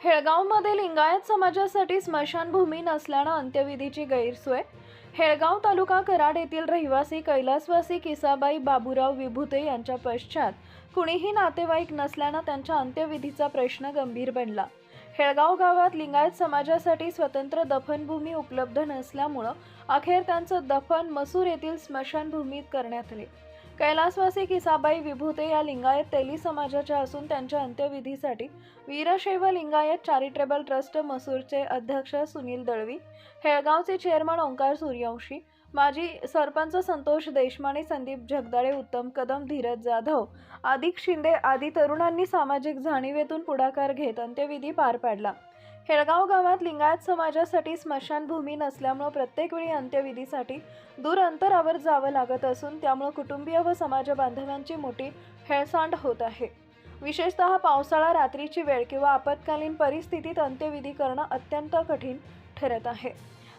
हेळगावमध्ये लिंगायत समाजासाठी स्मशानभूमी नसल्यानं अंत्यविधीची गैरसोय। हेळगाव तालुका कराड येथील रहिवासी कैलासवासी किसाबाई बाबूराव विभूते यांच्या पश्चात कुणीही नातेवाईक नसल्यानं त्यांच्या अंत्यविधीचा प्रश्न गंभीर बनला। हेळगाव गावात लिंगायत समाजासाठी स्वतंत्र दफनभूमी उपलब्ध नसल्यामुळे अखेर त्यांचं दफन मसूर येथील स्मशानभूमीत करण्यात आले। कैलासवासी किसाबाई विभूते या लिंगायत तेली समाजाच्या असून त्यांच्या अंत्यविधीसाठी वीरशैव लिंगायत चॅरिटेबल ट्रस्ट मसूरचे अध्यक्ष सुनील दळवी, हेळगावचे चेअरमन ओंकार सूर्यवंशी, माजी सरपंच संतोष देशमाने, संदीप जगदाळे, उत्तम कदम, धीरज जाधव, आदिक शिंदे आदी तरुणांनी सामाजिक जाणीवेतून पुढाकार घेत अंत्यविधी पार पाडला। हेळगाव गावात लिंगायत समाजासाठी स्मशानभूमी नसल्यामुळे प्रत्येक वेळी अंत्यविधीसाठी दूर अंतरावर जावं लागत असून त्यामुळे कुटुंबीय व समाज बांधवांची मोठी हेळसांड होत आहे। विशेषतः पावसाळा, रात्रीची वेळ किंवा आपत्कालीन परिस्थितीत अंत्यविधी करणं अत्यंत कठीण ठरत आहे।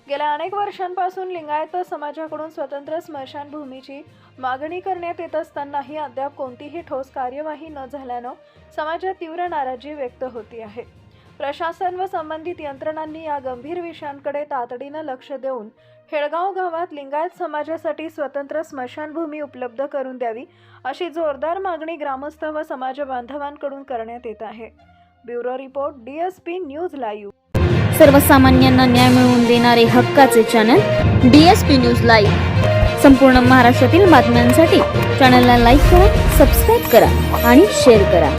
गेल्या अनेक वर्षांपासून लिंगायत समाजाकडून स्वतंत्र स्मशानभूमीची मागणी करण्यात येत असतानाही अद्याप कोणतीही ठोस कार्यवाही न झाल्यानं समाजात तीव्र नाराजी व्यक्त होती आहे। प्रशासन व संबंधित यंत्रणांनी या गंभीर विषयांकडे तातडीनं लक्ष देऊन हेळगाव गावात लिंगायत समाजासाठी स्वतंत्र स्मशानभूमी उपलब्ध करून द्यावी अशी जोरदार मागणी ग्रामस्थ व समाज बांधवांकडून करण्यात येत आहे। Bureau report, DSP news live. सर्वसामान्यांना न्याय मिळवून देणारे हक्काचे चॅनल DSP न्यूज लाईव्ह। संपूर्ण महाराष्ट्रातील बातम्यांसाठी चॅनलला लाईक करा, सबस्क्राईब करा आणि शेअर करा।